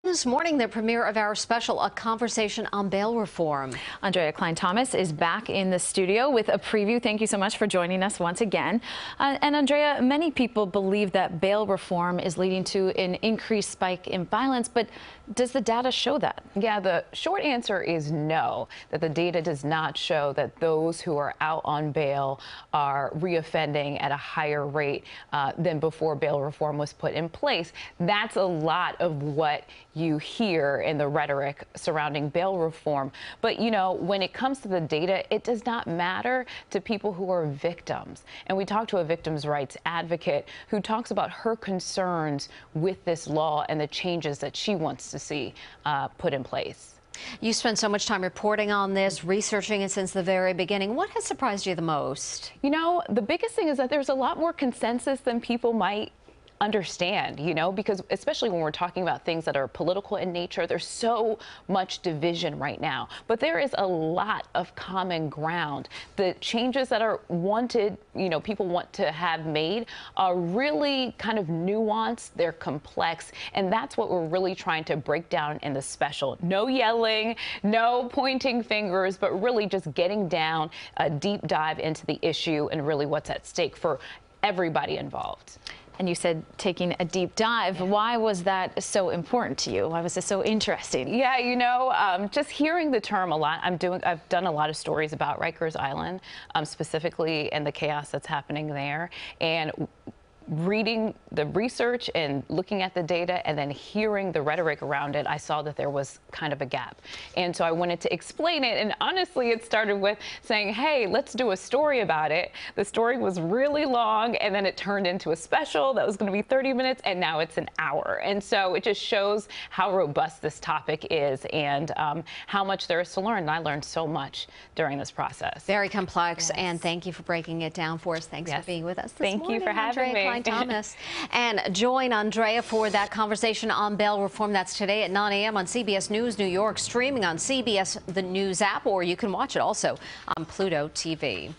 This morning, the premiere of our special, A Conversation on Bail Reform. Aundrea Cline-Thomas is back in the studio with a preview. Thank you so much for joining us once again. And Aundrea, many people believe that bail reform is leading to an increased spike in violence, but does the data show that? Yeah, the short answer is no, that the data does not show that those who are out on bail are reoffending at a higher rate than before bail reform was put in place. That's a lot of what you hear in the rhetoric surrounding bail reform. But, you know, when it comes to the data, it does not matter to people who are victims. And we talked to a victims' rights advocate who talks about her concerns with this law and the changes that she wants to see put in place. You spent so much time reporting on this, researching it since the very beginning. What has surprised you the most? You know, the biggest thing is that there's a lot more consensus than people might understand, you know, because especially when we're talking about things that are political in nature, there's so much division right now. But there is a lot of common ground. The changes that are wanted, you know, people want to have made are really kind of nuanced, they're complex, and that's what we're really trying to break down in the special. No yelling, no pointing fingers, but really just getting down a deep dive into the issue and really what's at stake for everybody involved. And you said taking a deep dive. Why was that so important to you? Why was this so interesting? Yeah, you know, just hearing the term a lot. I've done a lot of stories about Rikers Island, specifically, and the chaos that's happening there. And reading the research and looking at the data and then hearing the rhetoric around it, I saw that there was kind of a gap. And so I wanted to explain it. And honestly, it started with saying, hey, let's do a story about it. The story was really long, and then it turned into a special that was going to be 30 minutes, and now it's an hour. And so it just shows how robust this topic is and how much there is to learn. And I learned so much during this process. Very complex, yes. And thank you for breaking it down for us. Thanks for being with us this morning. Thank you for having me. Cline-Thomas. And join Aundrea for that conversation on bail reform. That's today at 9 a.m. on CBS News New York, streaming on CBS the News app, or you can watch it also on Pluto TV.